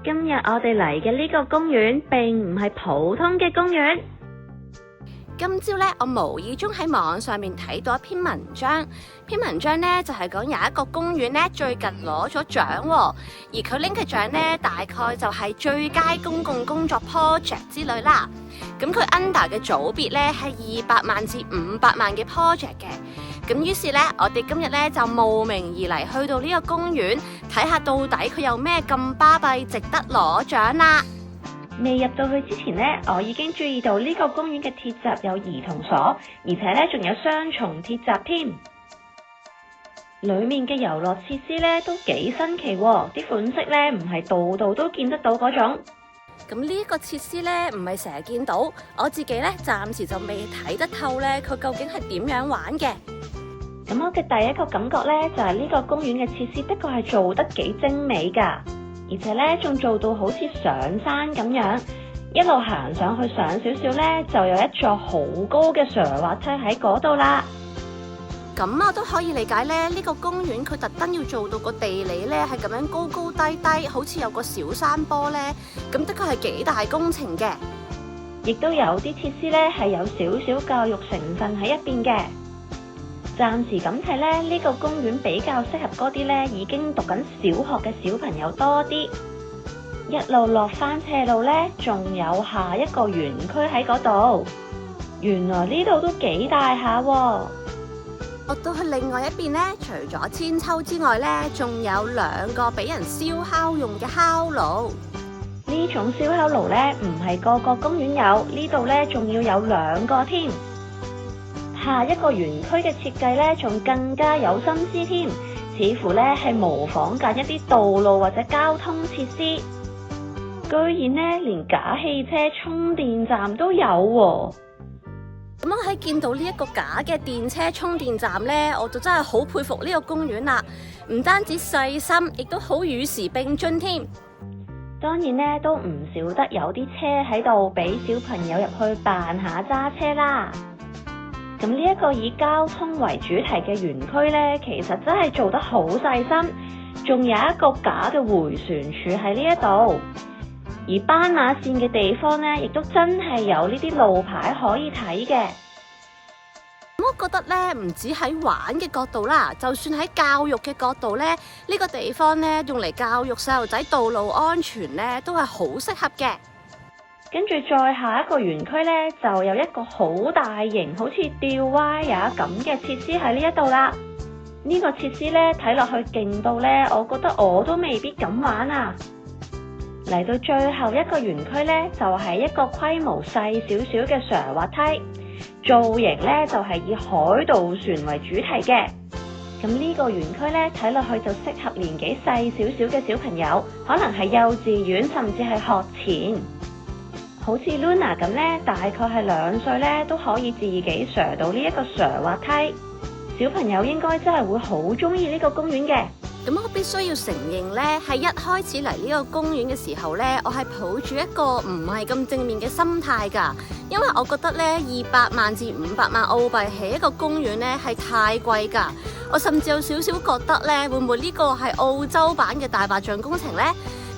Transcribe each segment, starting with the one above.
今日我哋嚟嘅呢個公園並唔係普通嘅公園。今朝咧，我無意中喺網上面睇到一篇文章，篇文章咧就係講有一個公園咧最近攞咗獎，而佢拎嘅獎咧大概就係最佳公共工作 project 之類啦。咁佢 under 嘅組別咧係200萬至500萬嘅 project 嘅。咁於是咧，我哋今日咧就慕名而嚟，去到呢個公園睇下到底佢有咩咁巴閉，值得攞獎啦。未入到去之前呢，我已經注意到呢個公園嘅鐵閘有兒童鎖，而且呢仲有雙重鐵閘添。裡面嘅遊樂設施呢都幾新奇喎，啲款式呢唔係度度都見得到嗰種。咁呢一個設施呢唔係成日見到，我自己呢暫時就未睇得透呢佢究竟係點樣玩嘅。咁我嘅第一個感覺呢，就係呢個公園嘅設施的確係做得幾精美㗎。而且咧，仲做到好似上山咁樣，一路行上去上少少咧，就有一座好高嘅斜滑梯喺嗰度啦。咁我都可以理解咧，呢個公園佢特登要做到個地理咧係咁樣高高低低，好似有個小山坡咧，咁的確係幾大工程嘅。亦都有啲設施咧係有少少教育成分喺入邊嘅。暫時咁睇咧，呢個公園比較適合嗰啲咧已經讀緊小學嘅小朋友多啲。一路落翻斜路咧，仲有下一個園區喺嗰度。原來呢度都幾大下喎。落到去另外一邊咧，除咗千秋之外咧，仲有2個俾人燒烤用嘅烤爐。呢種燒烤爐咧，唔係個個公園有，呢度咧仲要有2個添。下一個園區嘅設計咧，仲更加有心思添，似乎咧係模仿緊一啲道路或者交通設施。居然咧連假汽車充電站都有喎。咁我喺見到呢一個假嘅電車充電站呢，我就真係好佩服呢個公園啦！唔單止細心，亦都好與時並進添。當然咧，都唔少得有啲車喺度俾小朋友入去扮下揸車啦。咁呢一個以交通為主題嘅園區呢，其實真係做得好細心，仲有一個假嘅迴旋處喺呢一度。而斑馬線嘅地方呢，亦都真係有呢啲路牌可以睇嘅。我覺得呢，唔止喺玩嘅角度啦，就算喺教育嘅角度呢，呢個地方呢，用嚟教育細路仔道路安全呢，都係好適合嘅。跟住再下一個園區呢，就有一個好大型好似吊歪呀咁嘅設施喺呢一度啦。呢個設施呢，睇落去勁到呢，我覺得我都未必敢玩啊。嚟到最後一個園區呢，就係一個規模細少少嘅斜滑梯，造型呢，就係以海盜船為主題嘅。咁呢個園區呢，睇落去就適合年紀細少少嘅小朋友，可能係幼稚園甚至係學前。好似 Luna 咁呢，大概係2歲呢，都可以自己斜到呢一個斜滑梯。小朋友應該真係會好中意呢個公園嘅。咁我必須要承認呢，喺一開始嚟呢個公園嘅時候呢，我係抱住一個唔係咁正面嘅心態㗎，因為我覺得呢200萬至500萬澳幣起一個公園呢係太貴㗎。我甚至有少少覺得呢，會唔會呢個係澳洲版嘅大白象工程呢？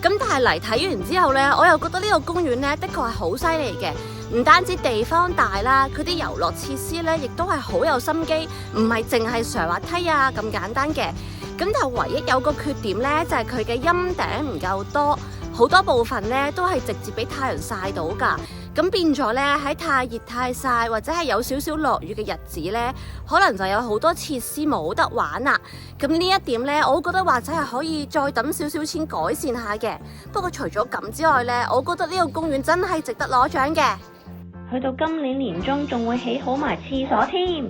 咁但係嚟睇完之後呢，我又覺得呢個公園呢的確係好犀利嘅，唔單止地方大啦，佢啲遊樂設施呢亦都係好有心機，唔係淨係斜滑梯啊咁簡單嘅。咁但係唯一有個缺點呢，就係佢嘅陰頂唔夠多，好多部分呢都係直接俾太陽曬到㗎。咁變咗呢，喺太熱太曬或者係有少少落雨嘅日子呢，可能就有好多設施冇得玩啦。咁呢一點呢，我覺得或者係可以再揼少少錢改善下嘅。不過除咗咁之外呢，我覺得呢個公園真係值得攞獎嘅。去到今年年中仲會起好埋廁所添。